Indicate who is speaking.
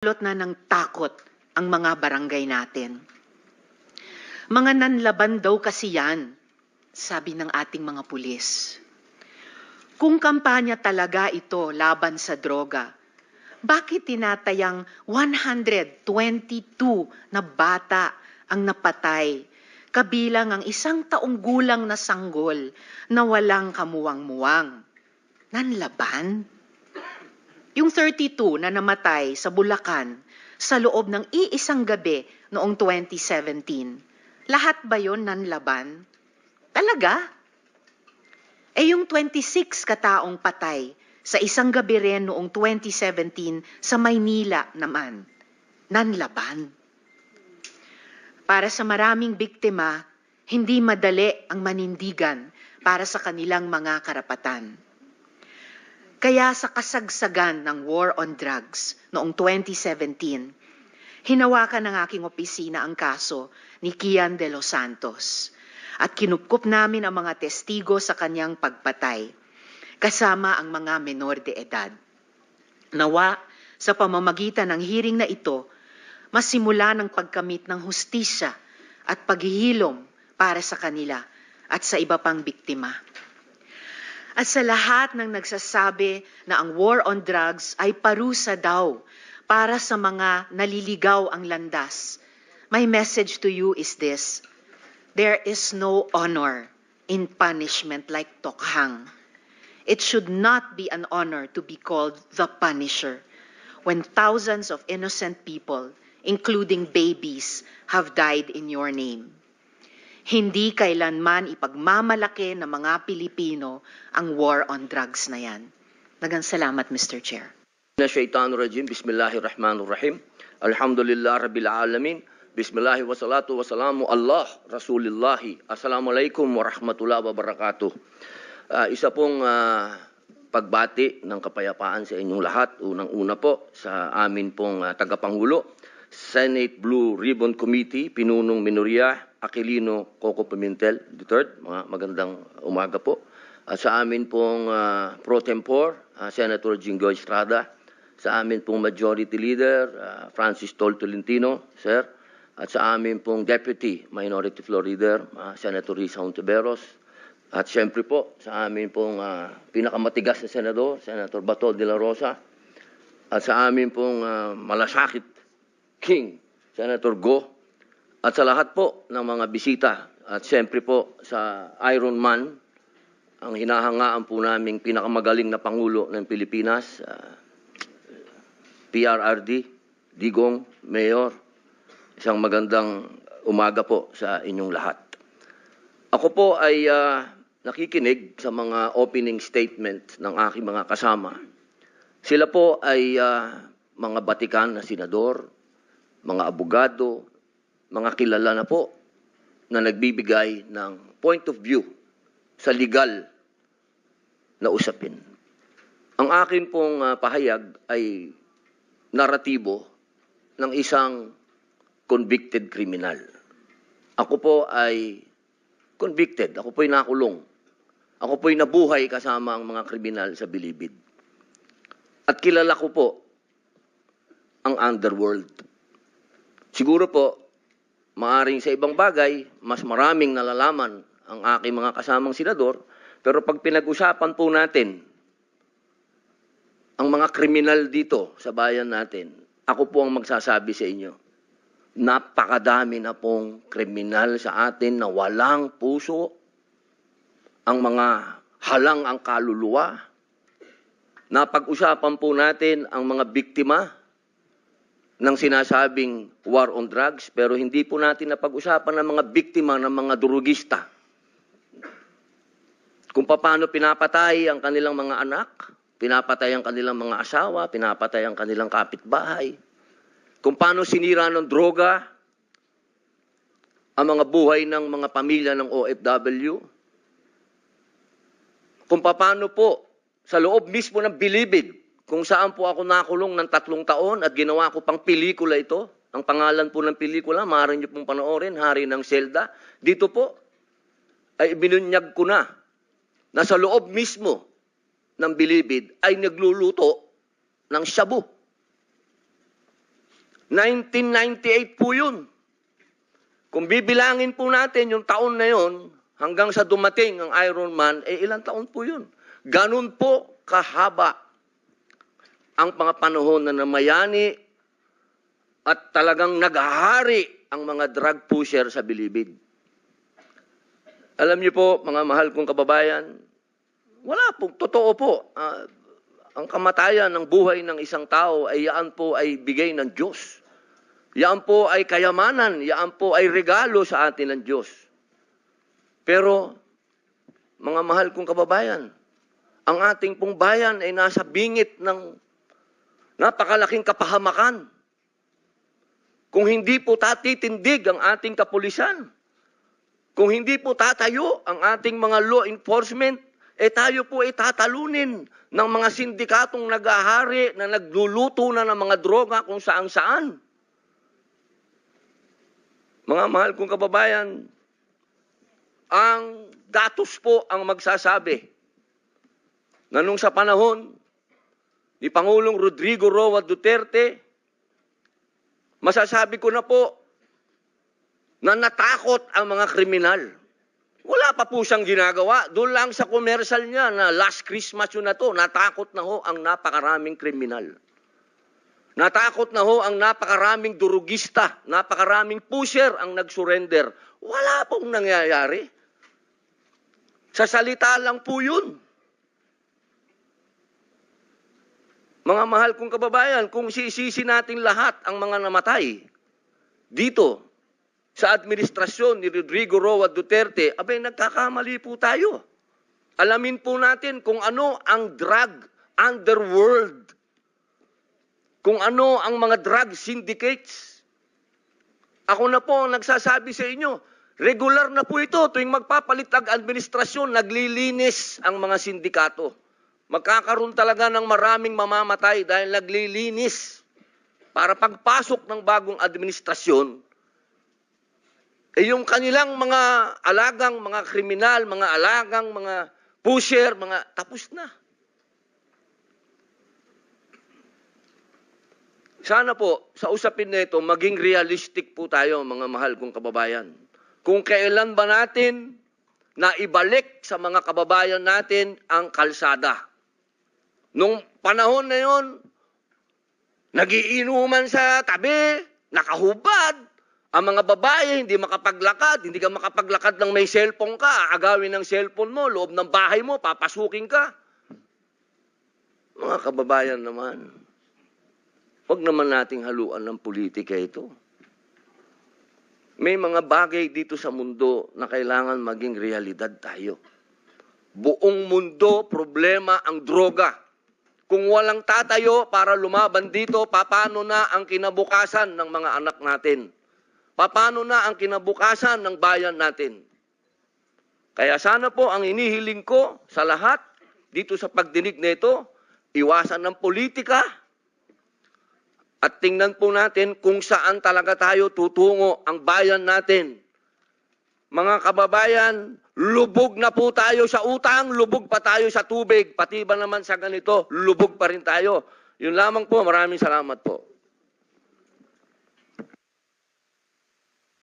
Speaker 1: Lot na ng takot ang mga barangay natin. Mga nanlaban daw kasi yan, sabi ng ating mga pulis. Kung kampanya talaga ito laban sa droga, bakit tinatayang 122 na bata ang napatay, kabilang ang 1 taong gulang na sanggol na walang kamuwang-muwang? Nanlaban? Yung 32 na namatay sa Bulacan sa loob ng iisang gabi noong 2017, lahat ba yun nanlaban? Talaga? Yung 26 kataong patay sa isang gabi rin noong 2017 sa Maynila naman, nanlaban. Para sa maraming biktima, hindi madali ang manindigan para sa kanilang mga karapatan. Kaya sa kasagsagan ng war on drugs noong 2017, hinawakan ng aking opisina ang kaso ni Kian de los Santos at kinupkup namin ang mga testigo sa kanyang pagpatay, kasama ang mga menor de edad. Nawa, sa pamamagitan ng hearing na ito, masimula ng pagkamit ng hustisya at paghihilom para sa kanila at sa iba pang biktima. At sa lahat ng nagsasabi na ang war on drugs ay parusa daw para sa mga naliligaw ang landas, my message to you is this: there is no honor in punishment like tokhang. It should not be an honor to be called the Punisher when thousands of innocent people, including babies, have died in your name. Hindi kailanman ipagmamalaki ng mga Pilipino ang war on drugs na yan. Daghang salamat, Mr. Chair.
Speaker 2: Shaitanirrajim, Bismillahirrahmanirrahim. Alhamdulillah Rabbil Alamin. Bismillahi wassalatu wassalamu Allah Rasulillahi. Assalamualaikum warahmatullahi wabarakatuh. Isa pong pagbati ng kapayapaan sa inyong lahat. Unang-una po sa amin pong tagapangulo, Senate Blue Ribbon Committee, Pinunong Minoria Aquilino Coco Pimentel III. Magandang umaga po. Sa amin pong pro tempore, Senator Jinggoy Estrada. Sa amin pong Majority Leader, Francis Tol Tolentino, Sir. At sa amin pong Deputy Minority Floor Leader, Senator Risa Hontiveros. At siyempre po sa amin pong pinakamatigas na Senador, Senator Bato de la Rosa. At sa amin pong malasakit King, Senator Go. At sa lahat po ng mga bisita, at siyempre po sa Iron Man, ang hinahangaan po naming pinakamagaling na Pangulo ng Pilipinas, PRRD, Digong, Mayor, isang magandang umaga po sa inyong lahat. Ako po ay nakikinig sa mga opening statement ng aking mga kasama. Sila po ay mga batikan na senador, mga abogado, mga kilala na po na nagbibigay ng point of view sa legal na usapin. Ang akin pong pahayag ay naratibo ng isang convicted criminal. Ako po ay convicted, ako po ay nakulong. Ako po ay nabuhay kasama ang mga kriminal sa Bilibid. At kilala ko po ang underworld. Siguro po, maaring sa ibang bagay, mas maraming nalalaman ang aking mga kasamang senador, pero pag pinag-usapan po natin ang mga kriminal dito sa bayan natin, ako po ang magsasabi sa inyo, napakadami na pong kriminal sa atin na walang puso, ang mga halang ang kaluluwa. Napag-usapan po natin ang mga biktima ng sinasabing war on drugs, pero hindi po natin napag-usapan ang mga biktima ng mga durugista. Kung paano pinapatay ang kanilang mga anak, pinapatay ang kanilang mga asawa, pinapatay ang kanilang kapitbahay. Kung paano sinira ng droga ang mga buhay ng mga pamilya ng OFW. Kung paano po sa loob mismo ng Bilibid, kung saan po ako nakulong ng 3 taon at ginawa ko pang pelikula ito. Ang pangalan po ng pelikula, maaari niyo pong panoorin, Hari ng Selda. Dito po ay binunyag ko na sa loob mismo ng Bilibid ay nagluluto ng shabu. 1998 po yun. Kung bibilangin po natin yung taon na yun, hanggang sa dumating ang Iron Man, ilang taon po yun. Ganun po kahaba ang mga panahon na namayani at talagang naghahari ang mga drug pusher sa bilibid. Alam niyo po, mga mahal kong kababayan, wala po, totoo po. Ang kamatayan ng buhay ng isang tao ay yaan po ay bigay ng Diyos. Yaan po ay kayamanan, yaan po ay regalo sa atin ng Diyos. Pero, mga mahal kong kababayan, ang ating pong bayan ay nasa bingit ng napakalaking kapahamakan. Kung hindi po tatitindig ang ating kapulisan, kung hindi po tatayo ang ating mga law enforcement, tayo po ay tatalunin ng mga sindikatong nag-ahari na nagluluto na ng mga droga kung saan-saan. Mga mahal kong kababayan, ang datos po ang magsasabi na nung sa panahon ni Pangulong Rodrigo Roa Duterte, masasabi ko na po na natakot ang mga kriminal. Wala pa po siyang ginagawa. Doon lang sa commercial niya na last Christmas yun na to, natakot na ho ang napakaraming kriminal. Natakot na ho ang napakaraming durugista, napakaraming pusher ang nag-surrender. Wala pong nangyayari. Sa salita lang po yun. Mga mahal kong kababayan, kung sisisi natin lahat ang mga namatay dito sa administrasyon ni Rodrigo Roa Duterte, abay nagkakamali po tayo. Alamin po natin kung ano ang drug underworld, kung ano ang mga drug syndicates. Ako na po ang nagsasabi sa inyo, regular na po ito tuwing magpapalit ang administrasyon, naglilinis ang mga sindikato. Magkakaroon talaga ng maraming mamamatay dahil naglilinis. Para pagpasok ng bagong administrasyon, yung kanilang mga alagang, mga kriminal, mga alagang, mga pusher, mga tapos na. Sana po, sa usapin na ito, maging realistic po tayo, mga mahal kong kababayan. Kung kailan ba natin na ibalik sa mga kababayan natin ang kalsada. Nung panahon na yon, nagiinuman sa tabi, nakahubad, ang mga babae hindi makapaglakad, hindi ka makapaglakad ng may cellphone ka, agawin ng cellphone mo, loob ng bahay mo, papasukin ka. Mga kababayan naman, huwag naman nating haluan ng politika ito. May mga bagay dito sa mundo na kailangan maging realidad tayo. Buong mundo, problema ang droga. Kung walang tatayo para lumaban dito, paano na ang kinabukasan ng mga anak natin? Paano na ang kinabukasan ng bayan natin? Kaya sana po ang inihiling ko sa lahat dito sa pagdinig nito, iwasan ng politika at tingnan po natin kung saan talaga tayo tutungo ang bayan natin. Mga kababayan, lubog na po tayo sa utang, lubog pa tayo sa tubig, pati ba naman sa ganito, lubog pa rin tayo. Yun lamang po, maraming salamat po.